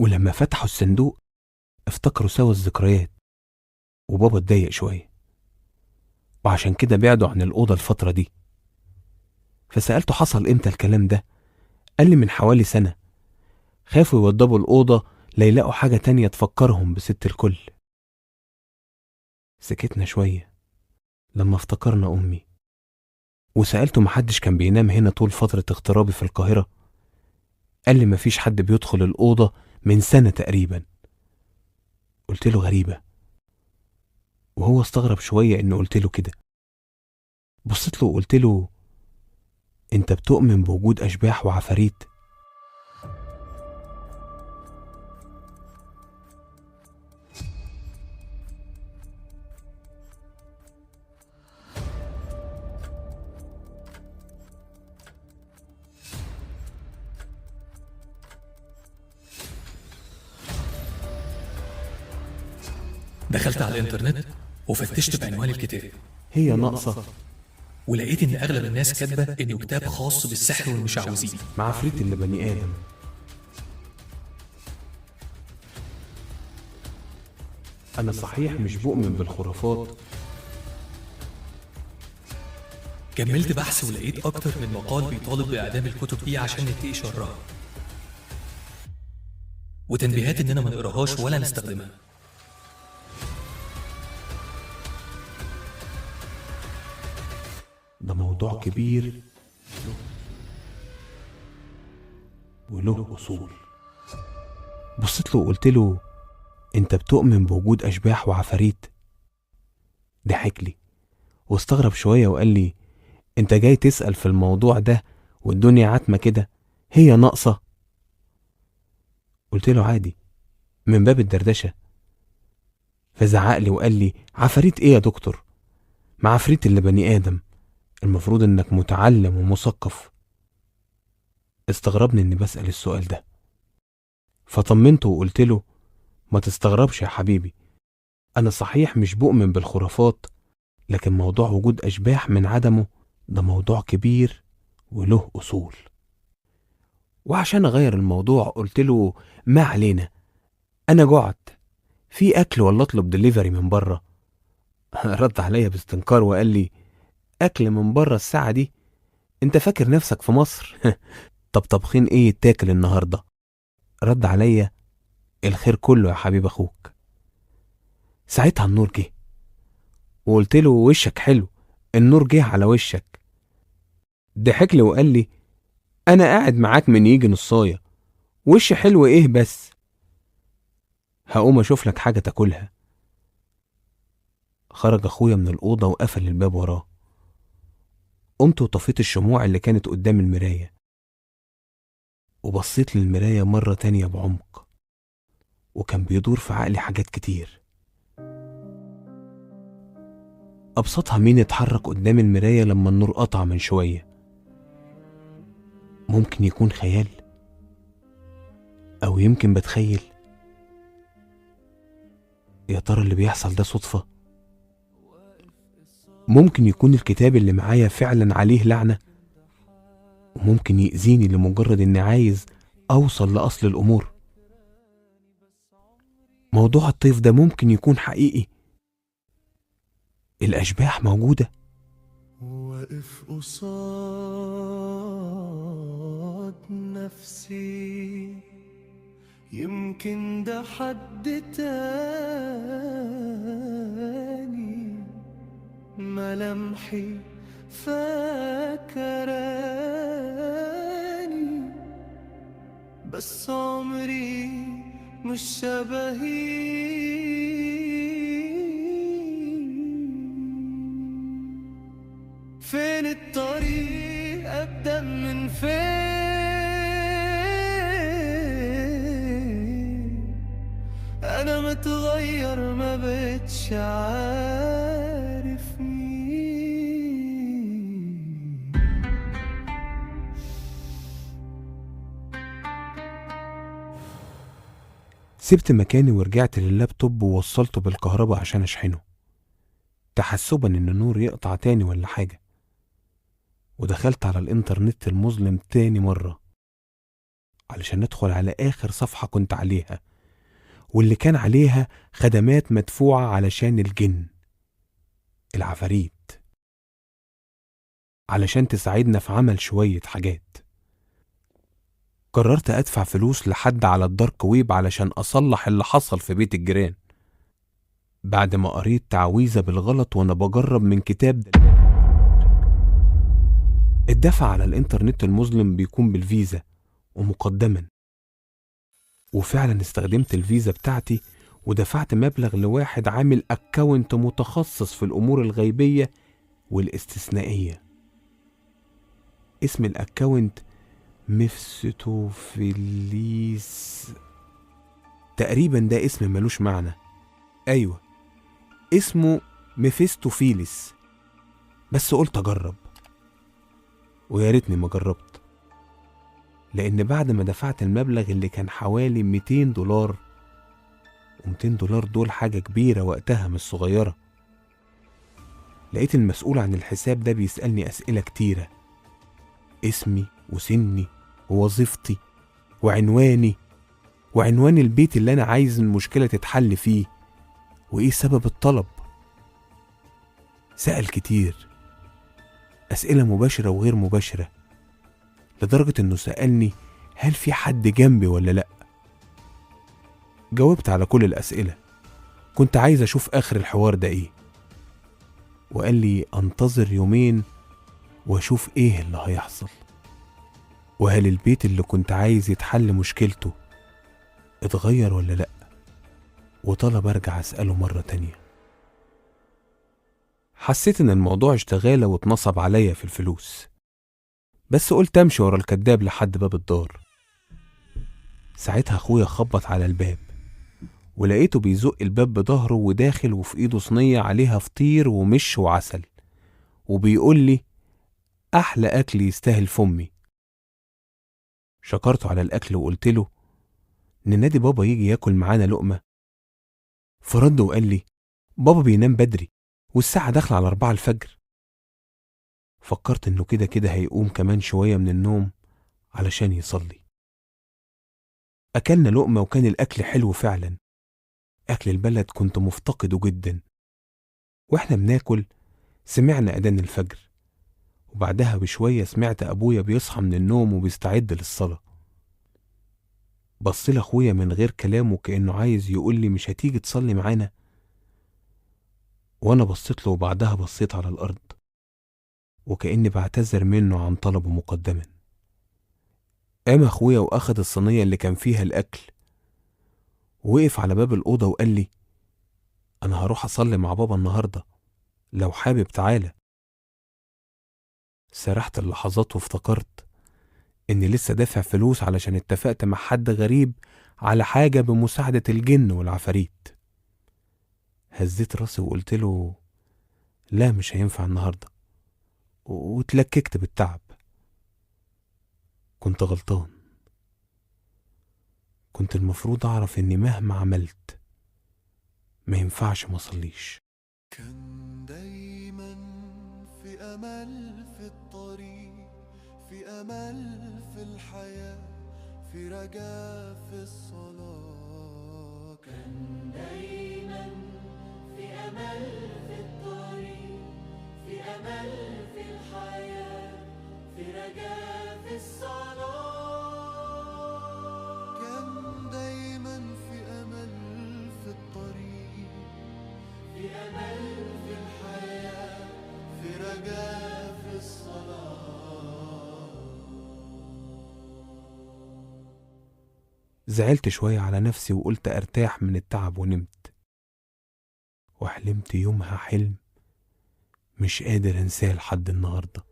ولما فتحوا الصندوق افتكروا سوا الذكريات، وبابا اتضايق شوية، وعشان كده بعدوا عن الأوضة الفترة دي. فسألته حصل امتى الكلام ده؟ قال لي من حوالي سنة، خافوا يوضبوا الأوضة ليلاقوا حاجة تانية تفكرهم بست الكل. سكتنا شوية لما افتكرنا أمي، وسألته محدش كان بينام هنا طول فترة اغترابي في القاهرة؟ قال لي مفيش حد بيدخل الأوضة من سنة تقريبا. قلت له غريبة، وهو استغرب شوية إنه قلت له كده. بصيت له وقلت له انت بتؤمن بوجود أشباح وعفاريت؟ دخلت على الانترنت وفتشت بعنوان الكتاب هي ناقصة، ولقيت ان اغلب الناس كاتبه انه كتاب خاص بالسحر والمشعوذين. مع عفريت اللي بني آدم. أنا صحيح مش بؤمن بالخرافات. كملت بحث ولقيت اكتر من مقال بيطالب باعدام الكتب دي عشان نتقي شرها، وتنبيهات اننا ما نقراهاش ولا نستخدمها. ده موضوع كبير وله أصول. بصيت له وقلت له انت بتؤمن بوجود أشباح وعفاريت؟ ضحك لي واستغرب شوية وقال لي انت جاي تسأل في الموضوع ده والدنيا عتمة كده؟ هي ناقصة؟ قلت له عادي من باب الدردشة. فزعق لي وقال لي عفاريت ايه يا دكتور؟ مع عفريت اللي بني آدم، المفروض انك متعلم ومثقف. استغربني اني بسأل السؤال ده، فطمنته وقلت له ما تستغربش يا حبيبي، انا صحيح مش بؤمن بالخرافات، لكن موضوع وجود اشباح من عدمه ده موضوع كبير وله اصول. وعشان اغير الموضوع قلت له ما علينا، انا جعت، في اكل ولا اطلب دليفري من بره؟ رد عليا باستنكار وقال لي اكل من بره الساعة دي؟ انت فاكر نفسك في مصر؟ طب طبخين ايه يتاكل النهارده؟ رد عليا الخير كله يا حبيب اخوك. ساعتها النور جه وقلت له وشك حلو، النور جه على وشك. ضحك لي وقال لي انا قاعد معاك من يجي نصايه، وش حلو ايه بس؟ هقوم اشوف لك حاجه تاكلها. خرج اخويا من الاوضه وقفل الباب وراه. قمت وطفيت الشموع اللي كانت قدام المرايه، وبصيت للمرايه مره تانية بعمق، وكان بيدور في عقلي حاجات كتير. ابسطها مين اتحرك قدام المرايه لما النور قطع من شويه؟ ممكن يكون خيال، او يمكن بتخيل. يا ترى اللي بيحصل ده صدفه؟ ممكن يكون الكتاب اللي معايا فعلا عليه لعنه، وممكن يأذيني لمجرد اني عايز اوصل لاصل الامور. موضوع الطيف ده ممكن يكون حقيقي، الاشباح موجوده. واقف قصاد نفسي، يمكن ده حد تاني، ملامحي فاكراني، بس عمري مش شبهي. فين الطريق؟ أبدأ من فين؟ أنا متغير ما بقتش عارف مين. سبت مكاني ورجعت لللابتوب ووصلته بالكهرباء عشان اشحنه، تحسبا ان النور يقطع تاني ولا حاجه. ودخلت على الانترنت المظلم تاني مره علشان أدخل على آخر صفحة كنت عليها، واللي كان عليها خدمات مدفوعة علشان الجن، العفاريت، علشان تساعدنا في عمل شوية حاجات. قررت أدفع فلوس لحد على الدارك ويب علشان أصلح اللي حصل في بيت الجيران، بعد ما قريت تعويذة بالغلط وأنا بجرب من كتاب الدفع على الإنترنت المظلم بيكون بالفيزا ومقدما، وفعلا استخدمت الفيزا بتاعتي ودفعت مبلغ لواحد عامل أكاونت متخصص في الأمور الغيبية والاستثنائية. اسم الأكاونت ميفستوفيليس تقريبا، ده اسم ملوش معنى. أيوة، اسمه ميفستوفيليس، بس قلت أجرب، ويا ريتني ما جربت، لأن بعد ما دفعت المبلغ اللي كان حوالي $200، و$200 دول حاجة كبيرة وقتها مش صغيرة، لقيت المسؤول عن الحساب ده بيسألني أسئلة كتيرة، اسمي وسني ووظيفتي وعنواني وعنوان البيت اللي أنا عايز المشكلة تتحل فيه، وإيه سبب الطلب. سأل كتير، أسئلة مباشرة وغير مباشرة، لدرجة إنه سألني هل في حد جنبي ولا لأ. جاوبت على كل الأسئلة، كنت عايز أشوف آخر الحوار ده إيه، وقال لي أنتظر يومين وأشوف إيه اللي هيحصل، وهل البيت اللي كنت عايز يتحل مشكلته اتغير ولا لأ، وطلب أرجع أسأله مرة تانية. حسيت إن الموضوع اشتغالة واتنصب عليا في الفلوس، بس قلت أمشي ورا الكداب لحد باب الدار. ساعتها أخويا خبط على الباب، ولقيته بيزق الباب بظهره وداخل، وفي إيده صينية عليها فطير ومش وعسل، وبيقول لي أحلى أكل يستاهل فمي. شكرته على الأكل وقلت له ننادي بابا يجي ياكل معانا لقمة. فرد وقال لي بابا بينام بدري والساعة داخلة على 4 الفجر. فكرت إنه كده كده هيقوم كمان شوية من النوم علشان يصلي. أكلنا لقمة وكان الأكل حلو فعلا، أكل البلد كنت مفتقده جدا. وإحنا بناكل سمعنا أذان الفجر، وبعدها بشوية سمعت أبويا بيصحى من النوم وبيستعد للصلاة. بص لأخويا من غير كلامه كأنه عايز يقول لي مش هتيجي تصلي معانا، وأنا بصيت له وبعدها بصيت على الأرض وكأني بعتذر منه عن طلبه مقدما. قام أخويا وأخد الصينية اللي كان فيها الأكل ووقف على باب الأوضة وقال لي أنا هروح أصلي مع بابا النهاردة، لو حابب تعالى. سرحت اللحظات وافتكرت إني لسه دافع فلوس علشان اتفقت مع حد غريب على حاجة بمساعدة الجن والعفاريت. هزيت راسي وقلت له لا مش هينفع النهاردة، واتلككت بالتعب. كنت غلطان، كنت المفروض أعرف إني مهما عملت ما ينفعش ما أصليش. كان دايما في أمل في الطريق، في أمل في الحياة، في رجاء في الصلاة. كان دايما في أمل في الطريق، في أمل في الحياة، في رجاء في الصلاة. كان دايما في أمل في الطريق، في أمل في الحياة، في رجاء في الصلاة. زعلت شوية على نفسي وقلت أرتاح من التعب ونمت، وحلمت يومها حلم مش قادر أنساه لحد النهاردة.